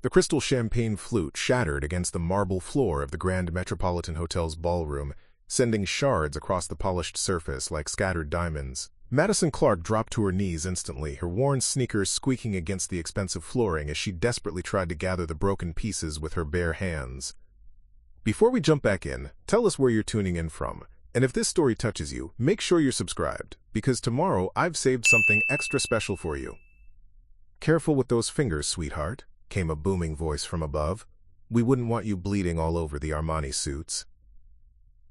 The crystal champagne flute shattered against the marble floor of the Grand Metropolitan Hotel's ballroom, sending shards across the polished surface like scattered diamonds. Madison Clarke dropped to her knees instantly, her worn sneakers squeaking against the expensive flooring as she desperately tried to gather the broken pieces with her bare hands. Before we jump back in, tell us where you're tuning in from, and if this story touches you, make sure you're subscribed, because tomorrow I've saved something extra special for you. "Careful with those fingers, sweetheart," came a booming voice from above. "We wouldn't want you bleeding all over the Armani suits."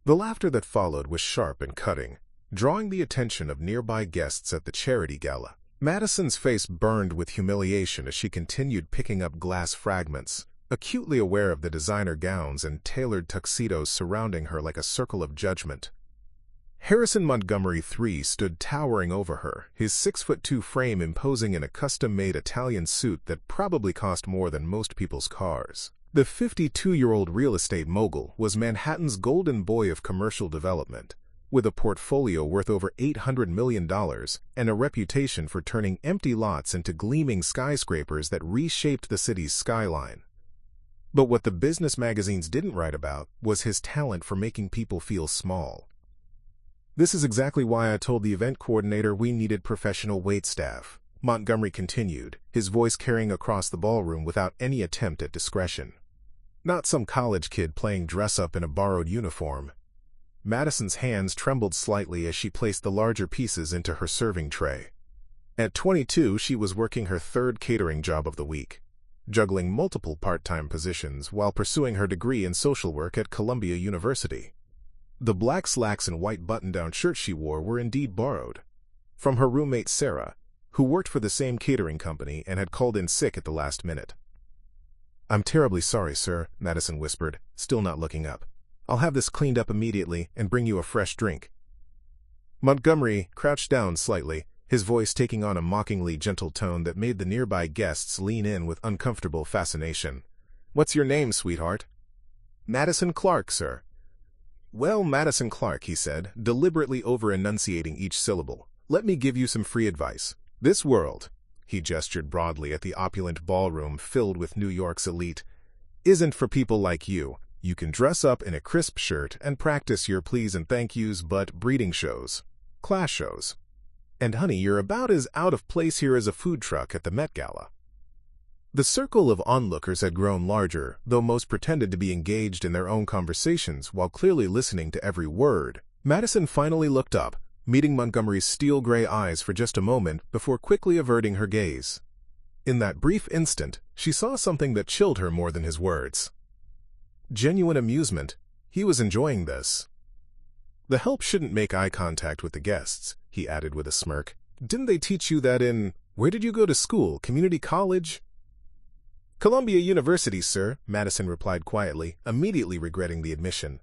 The laughter that followed was sharp and cutting, drawing the attention of nearby guests at the charity gala. Madison's face burned with humiliation as she continued picking up glass fragments, acutely aware of the designer gowns and tailored tuxedos surrounding her like a circle of judgment. Harrison Montgomery III stood towering over her, his 6'2" frame imposing in a custom-made Italian suit that probably cost more than most people's cars. The 52-year-old real estate mogul was Manhattan's golden boy of commercial development, with a portfolio worth over $800 million and a reputation for turning empty lots into gleaming skyscrapers that reshaped the city's skyline. But what the business magazines didn't write about was his talent for making people feel small. "This is exactly why I told the event coordinator we needed professional waitstaff," Montgomery continued, his voice carrying across the ballroom without any attempt at discretion. "Not some college kid playing dress-up in a borrowed uniform." Madison's hands trembled slightly as she placed the larger pieces into her serving tray. At 22, she was working her third catering job of the week, juggling multiple part-time positions while pursuing her degree in social work at Columbia University. The black slacks and white button-down shirt she wore were indeed borrowed from her roommate Sarah, who worked for the same catering company and had called in sick at the last minute. "I'm terribly sorry, sir," Madison whispered, still not looking up. "I'll have this cleaned up immediately and bring you a fresh drink." Montgomery crouched down slightly, his voice taking on a mockingly gentle tone that made the nearby guests lean in with uncomfortable fascination. "What's your name, sweetheart?" "Madison Clarke, sir." "Well, Madison Clarke," he said, deliberately over-enunciating each syllable, "let me give you some free advice. This world," he gestured broadly at the opulent ballroom filled with New York's elite, "isn't for people like you. You can dress up in a crisp shirt and practice your please and thank yous, but breeding shows, class shows. And honey, you're about as out of place here as a food truck at the Met Gala." The circle of onlookers had grown larger, though most pretended to be engaged in their own conversations while clearly listening to every word. Madison finally looked up, meeting Montgomery's steel-gray eyes for just a moment before quickly averting her gaze. In that brief instant, she saw something that chilled her more than his words. Genuine amusement. He was enjoying this. "The help shouldn't make eye contact with the guests," he added with a smirk. "Didn't they teach you that in— where did you go to school, community college?" "Columbia University, sir," Madison replied quietly, immediately regretting the admission.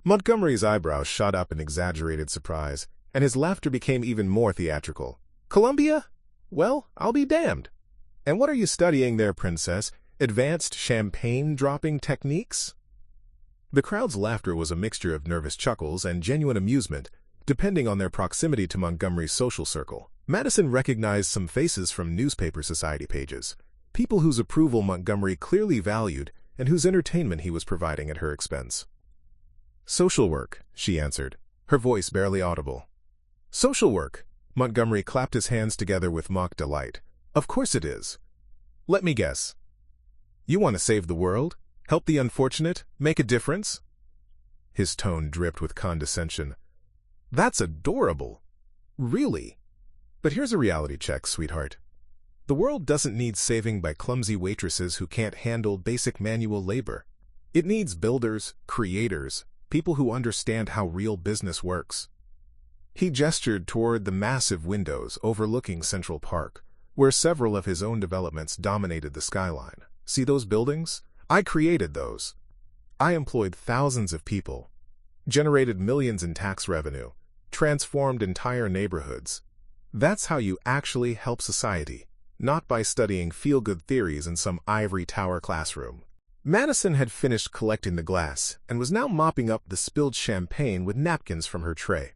Montgomery's eyebrows shot up in exaggerated surprise, and his laughter became even more theatrical. "Columbia? Well, I'll be damned. And what are you studying there, princess? Advanced champagne-dropping techniques?" The crowd's laughter was a mixture of nervous chuckles and genuine amusement, depending on their proximity to Montgomery's social circle. Madison recognized some faces from newspaper society pages, people whose approval Montgomery clearly valued and whose entertainment he was providing at her expense. "Social work," she answered, her voice barely audible. "Social work?" Montgomery clapped his hands together with mock delight. "Of course it is. Let me guess. You want to save the world? Help the unfortunate? Make a difference?" His tone dripped with condescension. "That's adorable. Really. But here's a reality check, sweetheart. The world doesn't need saving by clumsy waitresses who can't handle basic manual labor. It needs builders, creators, people who understand how real business works." He gestured toward the massive windows overlooking Central Park, where several of his own developments dominated the skyline. "See those buildings? I created those. I employed thousands of people, generated millions in tax revenue, transformed entire neighborhoods. That's how you actually help society, not by studying feel-good theories in some ivory tower classroom." Madison had finished collecting the glass and was now mopping up the spilled champagne with napkins from her tray.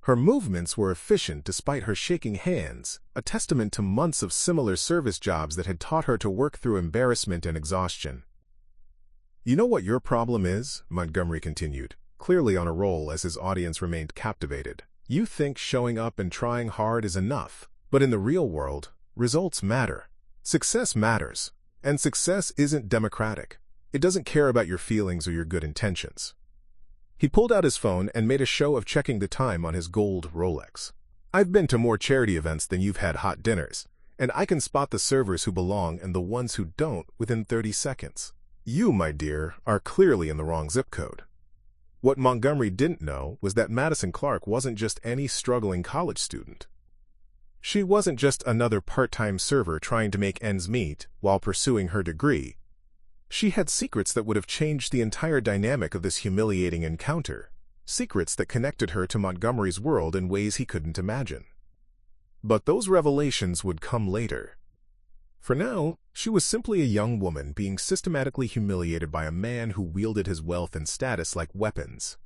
Her movements were efficient despite her shaking hands, a testament to months of similar service jobs that had taught her to work through embarrassment and exhaustion. "You know what your problem is?" Montgomery continued, clearly on a roll as his audience remained captivated. "You think showing up and trying hard is enough, but in the real world, results matter. Success matters, and success isn't democratic. It doesn't care about your feelings or your good intentions." He pulled out his phone and made a show of checking the time on his gold Rolex. "I've been to more charity events than you've had hot dinners, and I can spot the servers who belong and the ones who don't within 30 seconds. You, my dear, are clearly in the wrong zip code." What Montgomery didn't know was that Madison Clarke wasn't just any struggling college student. She wasn't just another part-time server trying to make ends meet while pursuing her degree. She had secrets that would have changed the entire dynamic of this humiliating encounter, secrets that connected her to Montgomery's world in ways he couldn't imagine. But those revelations would come later. For now, she was simply a young woman being systematically humiliated by a man who wielded his wealth and status like weapons,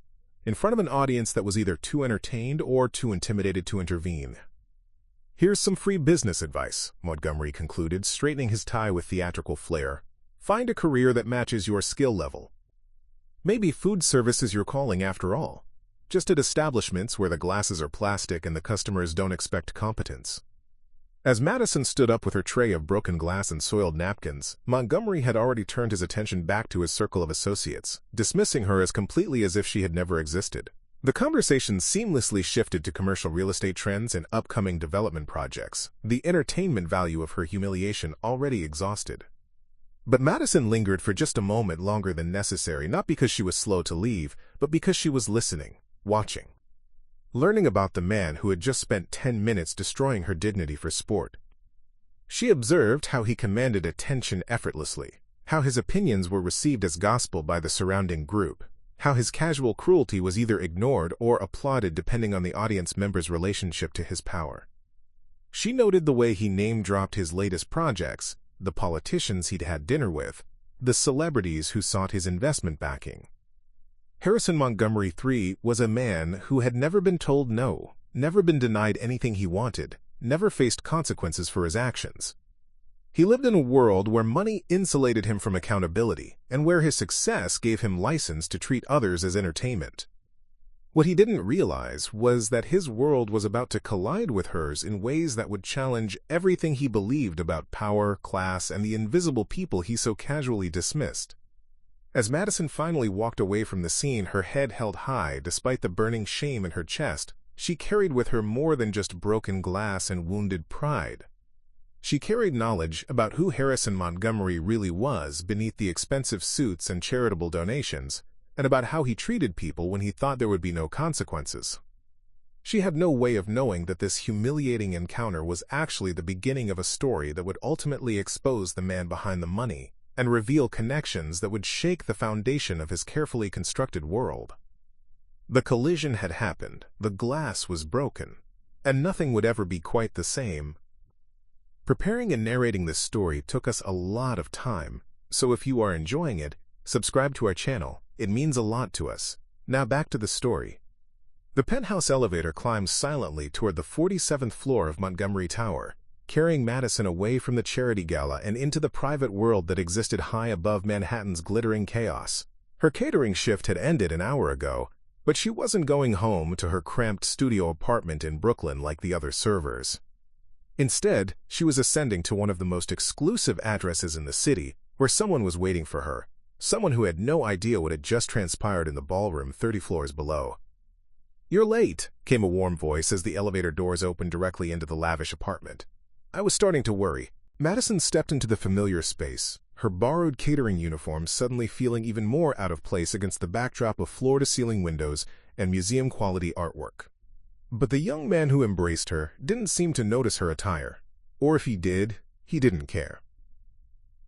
in front of an audience that was either too entertained or too intimidated to intervene. "Here's some free business advice," Montgomery concluded, straightening his tie with theatrical flair. "Find a career that matches your skill level. Maybe food service is your calling after all, just at establishments where the glasses are plastic and the customers don't expect competence." As Madison stood up with her tray of broken glass and soiled napkins, Montgomery had already turned his attention back to his circle of associates, dismissing her as completely as if she had never existed. The conversation seamlessly shifted to commercial real estate trends and upcoming development projects, the entertainment value of her humiliation already exhausted. But Madison lingered for just a moment longer than necessary, not because she was slow to leave, but because she was listening, watching, learning about the man who had just spent 10 minutes destroying her dignity for sport. She observed how he commanded attention effortlessly, how his opinions were received as gospel by the surrounding group, how his casual cruelty was either ignored or applauded depending on the audience member's relationship to his power. She noted the way he name-dropped his latest projects, the politicians he'd had dinner with, the celebrities who sought his investment backing. Harrison Montgomery III was a man who had never been told no, never been denied anything he wanted, never faced consequences for his actions. He lived in a world where money insulated him from accountability, and where his success gave him license to treat others as entertainment. What he didn't realize was that his world was about to collide with hers in ways that would challenge everything he believed about power, class, and the invisible people he so casually dismissed. As Madison finally walked away from the scene, her head held high despite the burning shame in her chest, she carried with her more than just broken glass and wounded pride. She carried knowledge about who Harrison Montgomery really was beneath the expensive suits and charitable donations, and about how he treated people when he thought there would be no consequences. She had no way of knowing that this humiliating encounter was actually the beginning of a story that would ultimately expose the man behind the money and reveal connections that would shake the foundation of his carefully constructed world. The collision had happened, the glass was broken, and nothing would ever be quite the same. Preparing and narrating this story took us a lot of time, so if you are enjoying it, subscribe to our channel. It means a lot to us. Now back to the story. The penthouse elevator climbs silently toward the 47th floor of Montgomery Tower, carrying Madison away from the charity gala and into the private world that existed high above Manhattan's glittering chaos. Her catering shift had ended an hour ago, but she wasn't going home to her cramped studio apartment in Brooklyn like the other servers. Instead, she was ascending to one of the most exclusive addresses in the city, where someone was waiting for her, someone who had no idea what had just transpired in the ballroom 30 floors below. "You're late," came a warm voice as the elevator doors opened directly into the lavish apartment. "I was starting to worry." Madison stepped into the familiar space, her borrowed catering uniform suddenly feeling even more out of place against the backdrop of floor-to-ceiling windows and museum-quality artwork. But the young man who embraced her didn't seem to notice her attire, or if he did, he didn't care.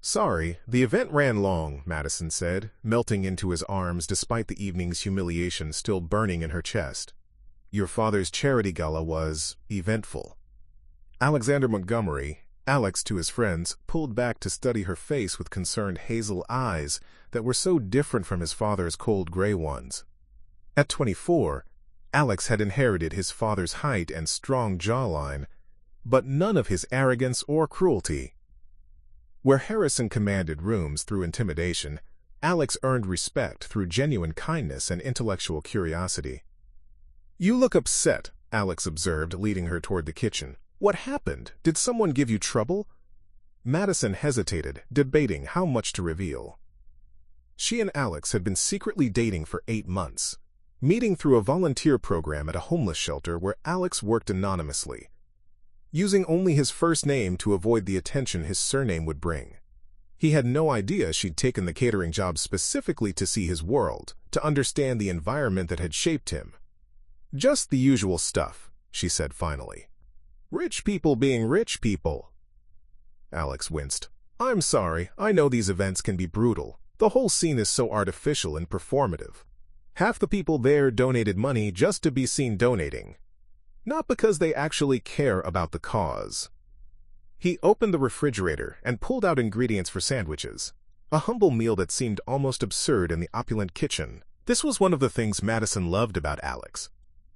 "Sorry, the event ran long," Madison said, melting into his arms despite the evening's humiliation still burning in her chest. "Your father's charity gala was eventful." Alexander Montgomery, Alex to his friends, pulled back to study her face with concerned hazel eyes that were so different from his father's cold gray ones. At 24, Alex had inherited his father's height and strong jawline, but none of his arrogance or cruelty. Where Harrison commanded rooms through intimidation, Alex earned respect through genuine kindness and intellectual curiosity. "You look upset," Alex observed, leading her toward the kitchen. "What happened? Did someone give you trouble?" Madison hesitated, debating how much to reveal. She and Alex had been secretly dating for 8 months, meeting through a volunteer program at a homeless shelter where Alex worked anonymously, using only his first name to avoid the attention his surname would bring. He had no idea she'd taken the catering job specifically to see his world, to understand the environment that had shaped him. "Just the usual stuff," she said finally. "Rich people being rich people." Alex winced. "I'm sorry, I know these events can be brutal. The whole scene is so artificial and performative. Half the people there donated money just to be seen donating, not because they actually care about the cause." He opened the refrigerator and pulled out ingredients for sandwiches, a humble meal that seemed almost absurd in the opulent kitchen. This was one of the things Madison loved about Alex.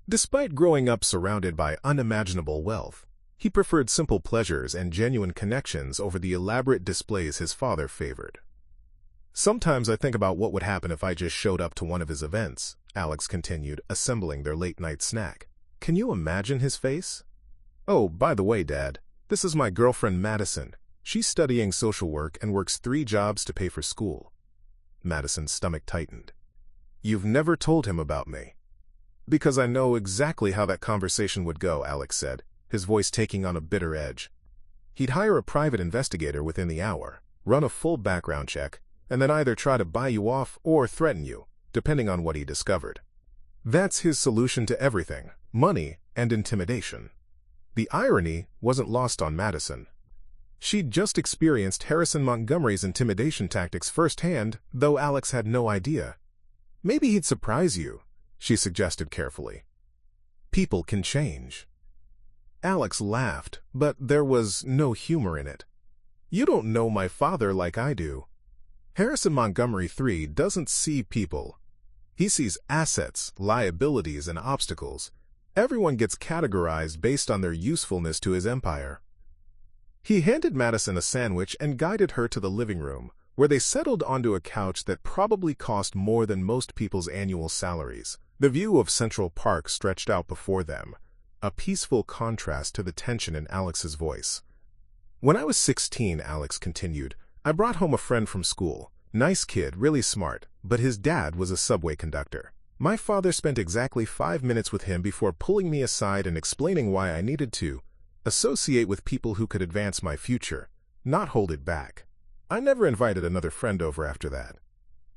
Despite growing up surrounded by unimaginable wealth, he preferred simple pleasures and genuine connections over the elaborate displays his father favored. "Sometimes I think about what would happen if I just showed up to one of his events," Alex continued, assembling their late-night snack. "Can you imagine his face? Oh, by the way, Dad, this is my girlfriend Madison. She's studying social work and works 3 jobs to pay for school." Madison's stomach tightened. "You've never told him about me." "Because I know exactly how that conversation would go," Alex said, his voice taking on a bitter edge. "He'd hire a private investigator within the hour, run a full background check, and then either try to buy you off or threaten you, depending on what he discovered. That's his solution to everything: money and intimidation." The irony wasn't lost on Madison. She'd just experienced Harrison Montgomery's intimidation tactics firsthand, though Alex had no idea. "Maybe he'd surprise you," she suggested carefully. "People can change." Alex laughed, but there was no humor in it. "You don't know my father like I do. Harrison Montgomery III doesn't see people. He sees assets, liabilities, and obstacles. Everyone gets categorized based on their usefulness to his empire." He handed Madison a sandwich and guided her to the living room, where they settled onto a couch that probably cost more than most people's annual salaries. The view of Central Park stretched out before them, a peaceful contrast to the tension in Alex's voice. "When I was 16, Alex continued, I brought home a friend from school. Nice kid, really smart, but his dad was a subway conductor. My father spent exactly 5 minutes with him before pulling me aside and explaining why I needed to associate with people who could advance my future, not hold it back. I never invited another friend over after that."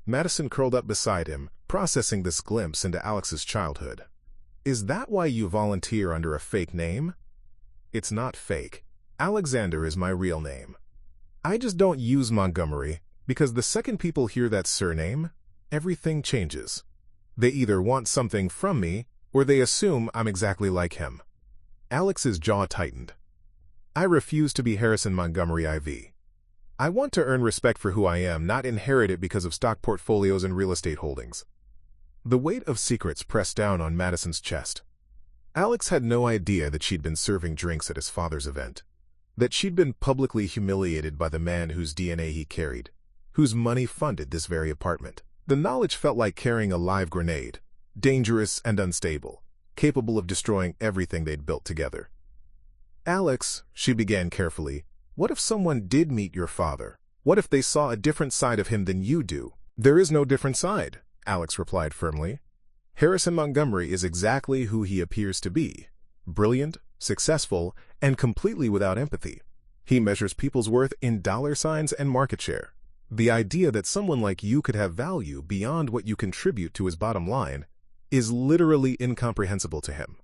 Madison curled up beside him, processing this glimpse into Alex's childhood. "Is that why you volunteer under a fake name?" "It's not fake. Alexander is my real name. I just don't use Montgomery, because the second people hear that surname, everything changes. They either want something from me, or they assume I'm exactly like him." Alex's jaw tightened. "I refuse to be Harrison Montgomery IV. I want to earn respect for who I am, not inherit it because of stock portfolios and real estate holdings." The weight of secrets pressed down on Madison's chest. Alex had no idea that she'd been serving drinks at his father's event, that she'd been publicly humiliated by the man whose DNA he carried, whose money funded this very apartment. The knowledge felt like carrying a live grenade, dangerous and unstable, capable of destroying everything they'd built together. "Alex," she began carefully, "what if someone did meet your father? What if they saw a different side of him than you do?" "There is no different side," Alex replied firmly. "Harrison Montgomery is exactly who he appears to be: brilliant, successful, and completely without empathy. He measures people's worth in dollar signs and market share. The idea that someone like you could have value beyond what you contribute to his bottom line is literally incomprehensible to him."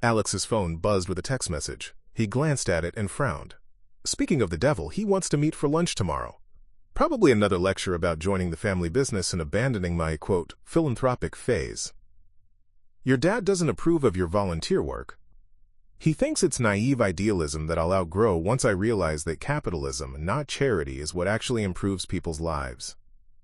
Alex's phone buzzed with a text message. He glanced at it and frowned. "Speaking of the devil, he wants to meet for lunch tomorrow. Probably another lecture about joining the family business and abandoning my, quote, philanthropic phase. Your dad doesn't approve of your volunteer work. He thinks it's naive idealism that I'll outgrow once I realize that capitalism, not charity, is what actually improves people's lives.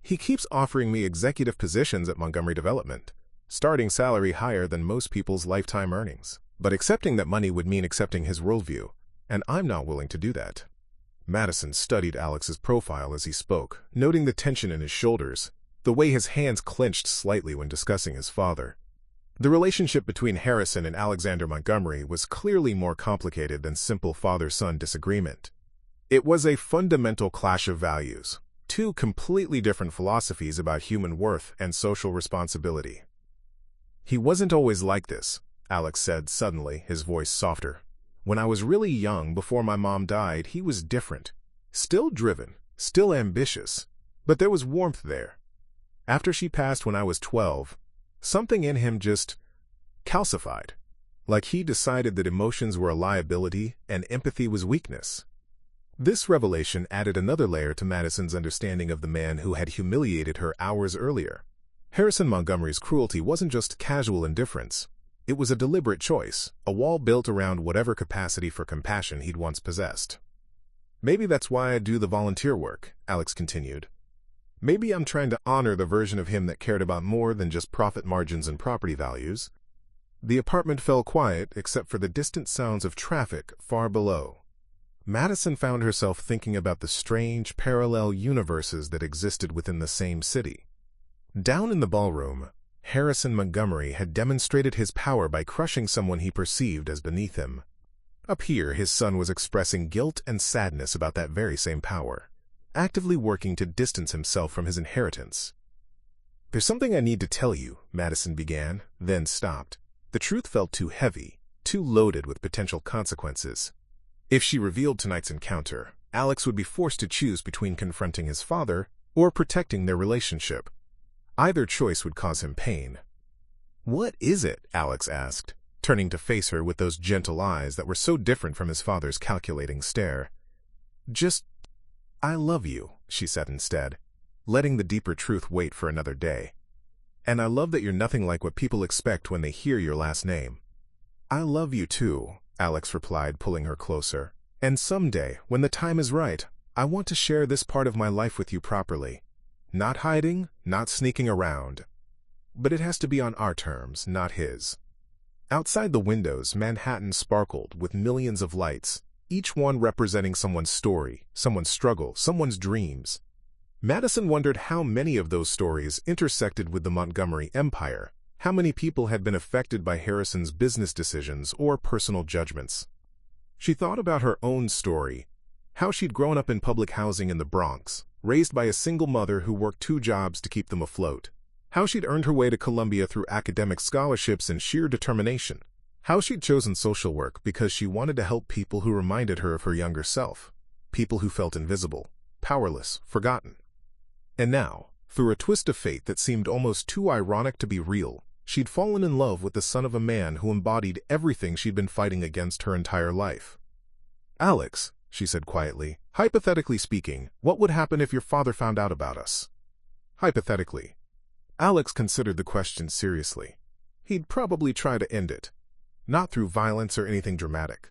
He keeps offering me executive positions at Montgomery Development, starting salary higher than most people's lifetime earnings. But accepting that money would mean accepting his worldview, and I'm not willing to do that. Madison studied Alex's profile as he spoke, noting the tension in his shoulders, the way his hands clenched slightly when discussing his father. The relationship between Harrison and Alexander Montgomery was clearly more complicated than simple father-son disagreement. It was a fundamental clash of values, two completely different philosophies about human worth and social responsibility. "He wasn't always like this," Alex said suddenly, his voice softer. "When I was really young, before my mom died, he was different. Still driven, still ambitious, but there was warmth there. After she passed when I was 12, something in him just calcified, like he decided that emotions were a liability and empathy was weakness." This revelation added another layer to Madison's understanding of the man who had humiliated her hours earlier. Harrison Montgomery's cruelty wasn't just casual indifference. It was a deliberate choice, a wall built around whatever capacity for compassion he'd once possessed. "Maybe that's why I do the volunteer work," Alex continued. "Maybe I'm trying to honor the version of him that cared about more than just profit margins and property values." The apartment fell quiet except for the distant sounds of traffic far below. Madison found herself thinking about the strange parallel universes that existed within the same city. Down in the ballroom, Harrison Montgomery had demonstrated his power by crushing someone he perceived as beneath him. Up here, his son was expressing guilt and sadness about that very same power, actively working to distance himself from his inheritance. "There's something I need to tell you," Madison began, then stopped. The truth felt too heavy, too loaded with potential consequences. If she revealed tonight's encounter, Alex would be forced to choose between confronting his father or protecting their relationship. Either choice would cause him pain. "What is it?" Alex asked, turning to face her with those gentle eyes that were so different from his father's calculating stare. "Just, I love you," she said instead, letting the deeper truth wait for another day. "And I love that you're nothing like what people expect when they hear your last name." "I love you too," Alex replied, pulling her closer. "And someday, when the time is right, I want to share this part of my life with you properly. Not hiding, not sneaking around. But it has to be on our terms, not his." Outside the windows, Manhattan sparkled with millions of lights, each one representing someone's story, someone's struggle, someone's dreams. Madison wondered how many of those stories intersected with the Montgomery empire, how many people had been affected by Harrison's business decisions or personal judgments. She thought about her own story, how she'd grown up in public housing in the Bronx, raised by a single mother who worked 2 jobs to keep them afloat, how she'd earned her way to Columbia through academic scholarships and sheer determination, how she'd chosen social work because she wanted to help people who reminded her of her younger self, people who felt invisible, powerless, forgotten. And now, through a twist of fate that seemed almost too ironic to be real, she'd fallen in love with the son of a man who embodied everything she'd been fighting against her entire life. "Alex," she said quietly, "hypothetically speaking, what would happen if your father found out about us?" Hypothetically. Alex considered the question seriously. He'd probably try to end it. Not through violence or anything dramatic.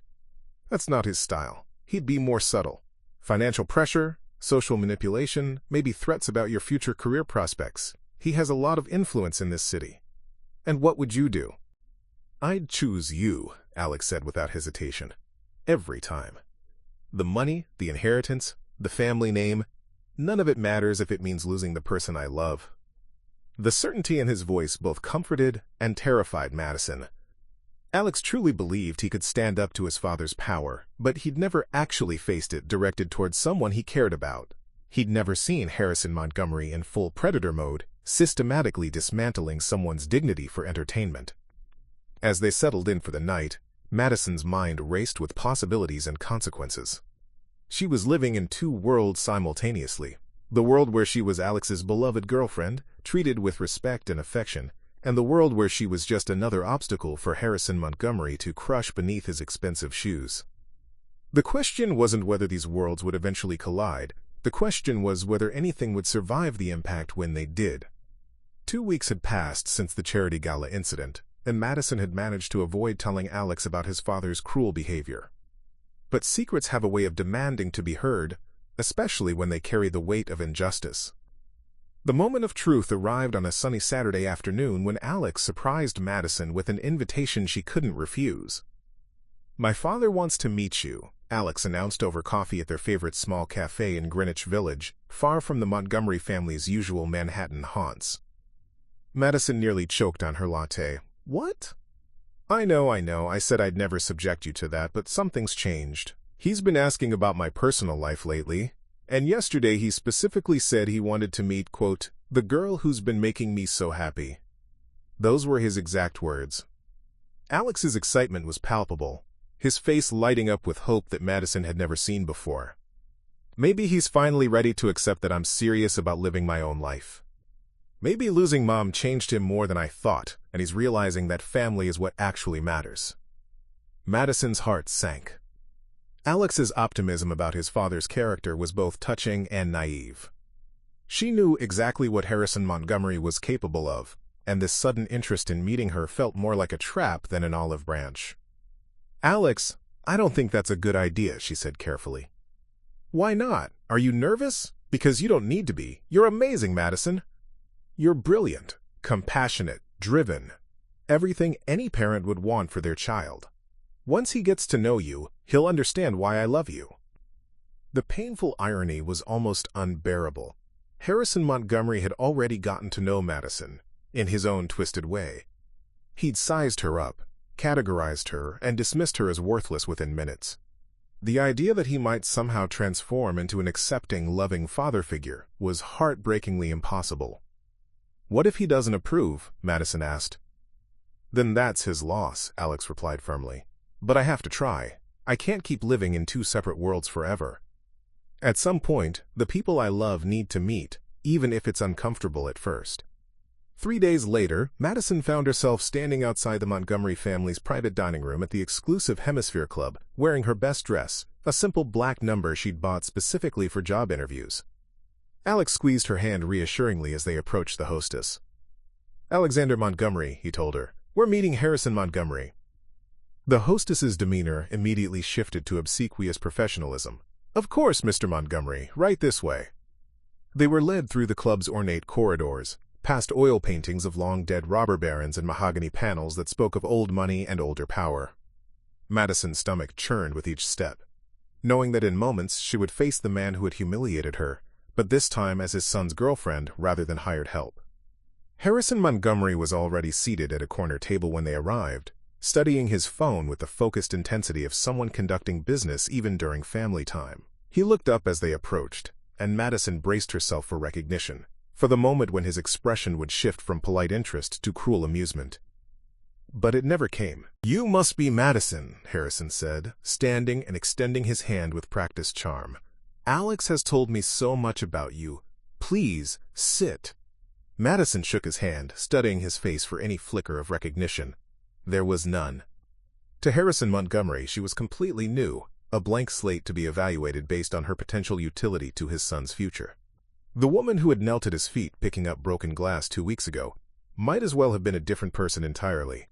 That's not his style. He'd be more subtle. Financial pressure, social manipulation, maybe threats about your future career prospects. He has a lot of influence in this city. "And what would you do?" "I'd choose you," Alex said without hesitation. "Every time. The money, the inheritance, the family name, none of it matters if it means losing the person I love." The certainty in his voice both comforted and terrified Madison. Alex truly believed he could stand up to his father's power, but he'd never actually faced it directed towards someone he cared about. He'd never seen Harrison Montgomery in full predator mode, systematically dismantling someone's dignity for entertainment. As they settled in for the night, Madison's mind raced with possibilities and consequences. She was living in 2 worlds simultaneously. The world where she was Alex's beloved girlfriend, treated with respect and affection, and the world where she was just another obstacle for Harrison Montgomery to crush beneath his expensive shoes. The question wasn't whether these worlds would eventually collide. The question was whether anything would survive the impact when they did. 2 weeks had passed since the charity gala incident, and Madison had managed to avoid telling Alex about his father's cruel behavior. But secrets have a way of demanding to be heard, especially when they carry the weight of injustice. The moment of truth arrived on a sunny Saturday afternoon when Alex surprised Madison with an invitation she couldn't refuse. "My father wants to meet you," Alex announced over coffee at their favorite small cafe in Greenwich Village, far from the Montgomery family's usual Manhattan haunts. Madison nearly choked on her latte. "What?" I know. I said I'd never subject you to that, but something's changed. He's been asking about my personal life lately, and yesterday he specifically said he wanted to meet, quote, the girl who's been making me so happy. Those were his exact words. Alex's excitement was palpable, his face lighting up with hope that Madison had never seen before. Maybe he's finally ready to accept that I'm serious about living my own life. Maybe losing Mom changed him more than I thought, and he's realizing that family is what actually matters. Madison's heart sank. Alex's optimism about his father's character was both touching and naive. She knew exactly what Harrison Montgomery was capable of, and this sudden interest in meeting her felt more like a trap than an olive branch. "Alex, I don't think that's a good idea," she said carefully. "Why not? Are you nervous? Because you don't need to be. You're amazing, Madison. You're brilliant, compassionate, driven. Everything any parent would want for their child. Once he gets to know you, he'll understand why I love you." The painful irony was almost unbearable. Harrison Montgomery had already gotten to know Madison, in his own twisted way. He'd sized her up, categorized her, and dismissed her as worthless within minutes. The idea that he might somehow transform into an accepting, loving father figure was heartbreakingly impossible. "What if he doesn't approve?" Madison asked. "Then that's his loss," Alex replied firmly. "But I have to try. I can't keep living in two separate worlds forever. At some point, the people I love need to meet, even if it's uncomfortable at first." 3 days later, Madison found herself standing outside the Montgomery family's private dining room at the exclusive Hemisphere Club, wearing her best dress, a simple black number she'd bought specifically for job interviews. Alex squeezed her hand reassuringly as they approached the hostess. "Alexander Montgomery," he told her. "We're meeting Harrison Montgomery." The hostess's demeanor immediately shifted to obsequious professionalism. "Of course, Mr. Montgomery, right this way." They were led through the club's ornate corridors, past oil paintings of long-dead robber barons and mahogany panels that spoke of old money and older power. Madison's stomach churned with each step, knowing that in moments she would face the man who had humiliated her, but this time as his son's girlfriend rather than hired help. Harrison Montgomery was already seated at a corner table when they arrived, studying his phone with the focused intensity of someone conducting business even during family time. He looked up as they approached, and Madison braced herself for recognition, for the moment when his expression would shift from polite interest to cruel amusement. But it never came. "You must be Madison," Harrison said, standing and extending his hand with practiced charm. "Alex has told me so much about you. Please, sit." Madison shook his hand, studying his face for any flicker of recognition. There was none. To Harrison Montgomery, she was completely new, a blank slate to be evaluated based on her potential utility to his son's future. The woman who had knelt at his feet picking up broken glass 2 weeks ago might as well have been a different person entirely.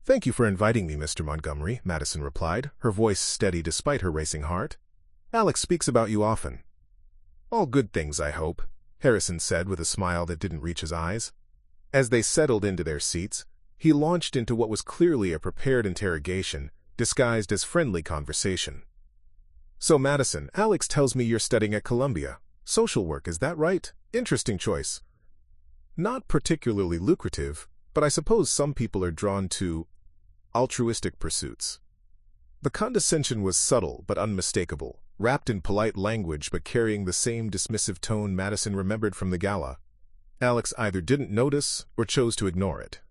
"Thank you for inviting me, Mr. Montgomery," Madison replied, her voice steady despite her racing heart. "Alex speaks about you often." "All good things, I hope," Harrison said with a smile that didn't reach his eyes. As they settled into their seats, he launched into what was clearly a prepared interrogation, disguised as friendly conversation. "So, Madison, Alex tells me you're studying at Columbia. Social work, is that right? Interesting choice. Not particularly lucrative, but I suppose some people are drawn to altruistic pursuits." The condescension was subtle but unmistakable, wrapped in polite language but carrying the same dismissive tone Madison remembered from the gala. Alex either didn't notice or chose to ignore it.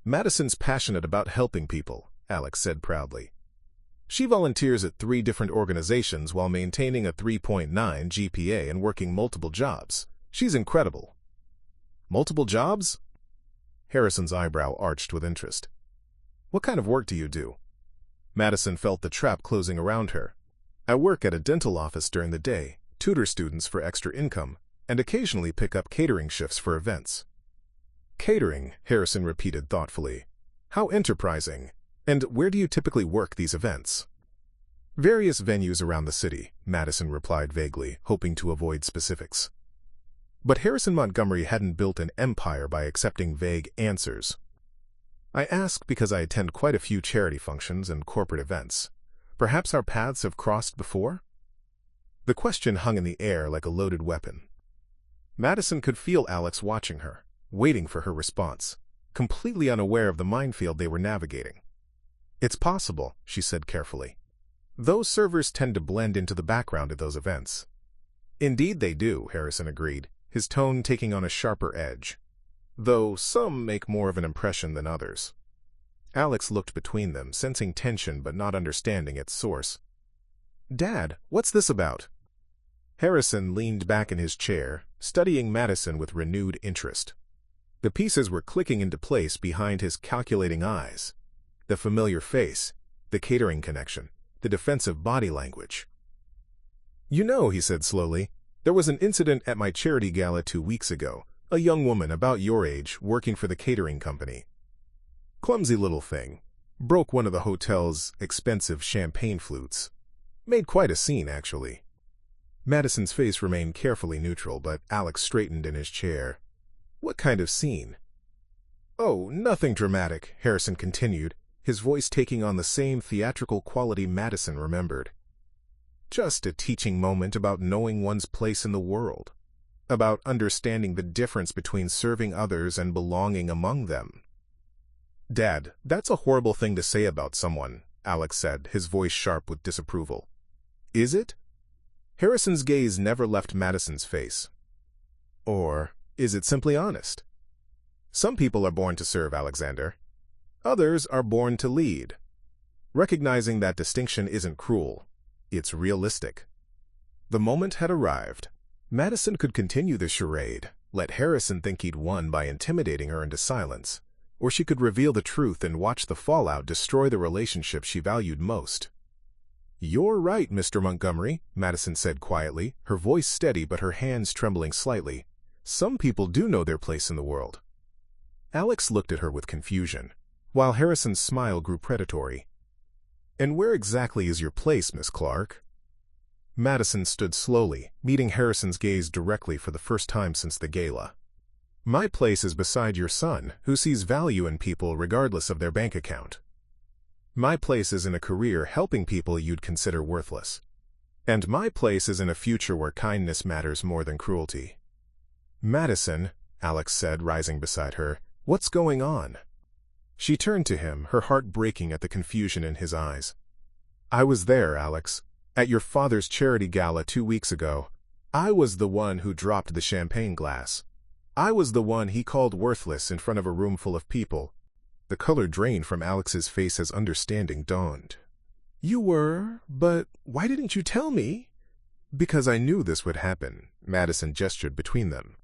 "Madison's passionate about helping people," Alex said proudly. "She volunteers at 3 different organizations while maintaining a 3.9 GPA and working multiple jobs. She's incredible." "Multiple jobs?" Harrison's eyebrow arched with interest. "What kind of work do you do?" Madison felt the trap closing around her. "I work at a dental office during the day, tutor students for extra income, and occasionally pick up catering shifts for events." "Catering," Harrison repeated thoughtfully. "How enterprising. And where do you typically work these events?" "Various venues around the city," Madison replied vaguely, hoping to avoid specifics. But Harrison Montgomery hadn't built an empire by accepting vague answers. I ask because I attend quite a few charity functions and corporate events. Perhaps our paths have crossed before? The question hung in the air like a loaded weapon. Madison could feel Alex watching her, waiting for her response, completely unaware of the minefield they were navigating. "It's possible," she said carefully. "Those servers tend to blend into the background at those events." "Indeed they do," Harrison agreed, his tone taking on a sharper edge. "Though some make more of an impression than others." Alex looked between them, sensing tension but not understanding its source. "Dad, what's this about?" Harrison leaned back in his chair, studying Madison with renewed interest. The pieces were clicking into place behind his calculating eyes. The familiar face, the catering connection, the defensive body language. "You know," he said slowly, "there was an incident at my charity gala 2 weeks ago. A young woman about your age working for the catering company. Clumsy little thing. Broke one of the hotel's expensive champagne flutes. Made quite a scene, actually." Madison's face remained carefully neutral, but Alex straightened in his chair. "What kind of scene?" "Oh, nothing dramatic," Harrison continued, his voice taking on the same theatrical quality Madison remembered. "Just a teaching moment about knowing one's place in the world. About understanding the difference between serving others and belonging among them." "Dad, that's a horrible thing to say about someone," Alex said, his voice sharp with disapproval. "Is it?" Harrison's gaze never left Madison's face. "Or is it simply honest? Some people are born to serve, Alexander. Others are born to lead. Recognizing that distinction isn't cruel. It's realistic." The moment had arrived. Madison could continue the charade, let Harrison think he'd won by intimidating her into silence, or she could reveal the truth and watch the fallout destroy the relationship she valued most. "You're right, Mr. Montgomery," Madison said quietly, her voice steady but her hands trembling slightly. "Some people do know their place in the world." Alex looked at her with confusion, while Harrison's smile grew predatory. "And where exactly is your place, Miss Clarke?" Madison stood slowly, meeting Harrison's gaze directly for the first time since the gala. "My place is beside your son, who sees value in people regardless of their bank account. My place is in a career helping people you'd consider worthless. And my place is in a future where kindness matters more than cruelty." "Madison," Alex said, rising beside her, "what's going on?" She turned to him, her heart breaking at the confusion in his eyes. "I was there, Alex. At your father's charity gala 2 weeks ago. I was the one who dropped the champagne glass. I was the one he called worthless in front of a room full of people." The color drained from Alex's face as understanding dawned. "You were, but why didn't you tell me?" "Because I knew this would happen," Madison gestured between them.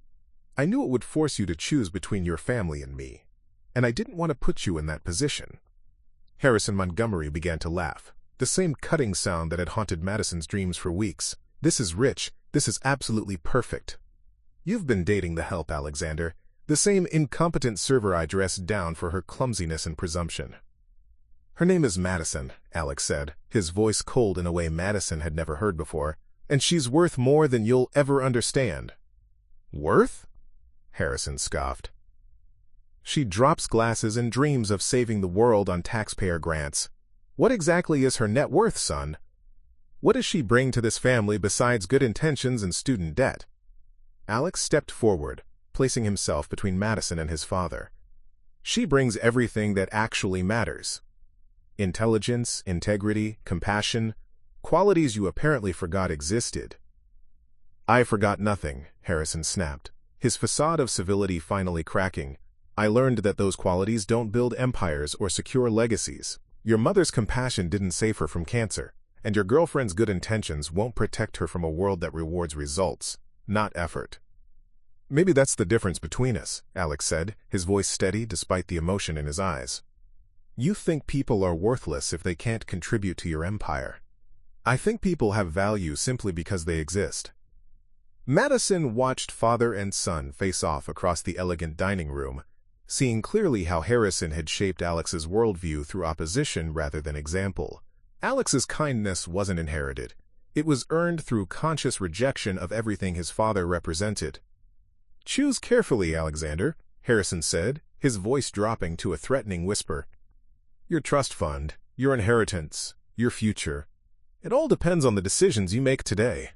"I knew it would force you to choose between your family and me, and I didn't want to put you in that position." Harrison Montgomery began to laugh, the same cutting sound that had haunted Madison's dreams for weeks. "This is rich. This is absolutely perfect. You've been dating the help, Alexander. The same incompetent server I dressed down for her clumsiness and presumption." "Her name is Madison," Alex said, his voice cold in a way Madison had never heard before, "and she's worth more than you'll ever understand." "Worth?" Harrison scoffed. "She drops glasses and dreams of saving the world on taxpayer grants. What exactly is her net worth, son? What does she bring to this family besides good intentions and student debt?" Alex stepped forward, placing himself between Madison and his father. "She brings everything that actually matters. Intelligence, integrity, compassion, qualities you apparently forgot existed." "I forgot nothing," Harrison snapped, his facade of civility finally cracking. "I learned that those qualities don't build empires or secure legacies. Your mother's compassion didn't save her from cancer, and your girlfriend's good intentions won't protect her from a world that rewards results, not effort." "Maybe that's the difference between us," Alex said, his voice steady despite the emotion in his eyes. "You think people are worthless if they can't contribute to your empire. I think people have value simply because they exist." Madison watched father and son face off across the elegant dining room, seeing clearly how Harrison had shaped Alex's worldview through opposition rather than example. Alex's kindness wasn't inherited. It was earned through conscious rejection of everything his father represented. "Choose carefully, Alexander," Harrison said, his voice dropping to a threatening whisper. "Your trust fund, your inheritance, your future. It all depends on the decisions you make today."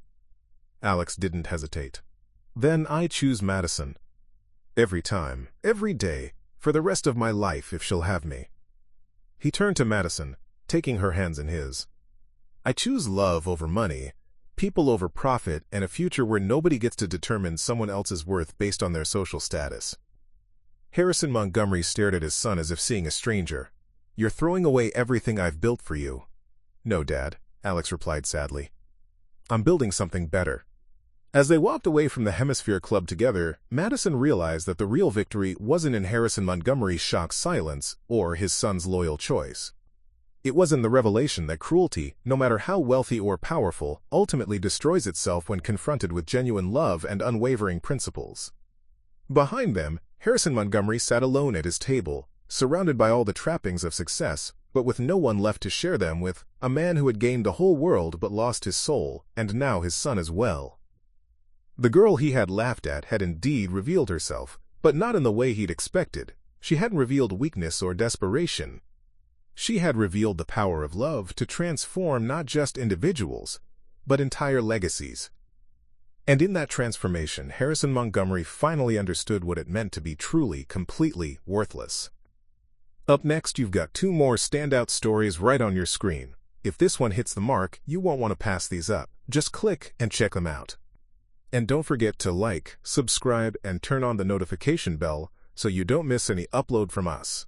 Alex didn't hesitate. "Then I choose Madison. Every time, every day, for the rest of my life if she'll have me." He turned to Madison, taking her hands in his. "I choose love over money, people over profit, and a future where nobody gets to determine someone else's worth based on their social status." Harrison Montgomery stared at his son as if seeing a stranger. "You're throwing away everything I've built for you." "No, Dad," Alex replied sadly. "I'm building something better." As they walked away from the Hemisphere Club together, Madison realized that the real victory wasn't in Harrison Montgomery's shocked silence or his son's loyal choice. It was in the revelation that cruelty, no matter how wealthy or powerful, ultimately destroys itself when confronted with genuine love and unwavering principles. Behind them, Harrison Montgomery sat alone at his table, surrounded by all the trappings of success, but with no one left to share them with, a man who had gained the whole world but lost his soul, and now his son as well. The girl he had laughed at had indeed revealed herself, but not in the way he'd expected. She hadn't revealed weakness or desperation. She had revealed the power of love to transform not just individuals, but entire legacies. And in that transformation, Harrison Montgomery finally understood what it meant to be truly, completely worthless. Up next, you've got 2 more standout stories right on your screen. If this one hits the mark, you won't want to pass these up. Just click and check them out. And don't forget to like, subscribe, and turn on the notification bell so you don't miss any upload from us.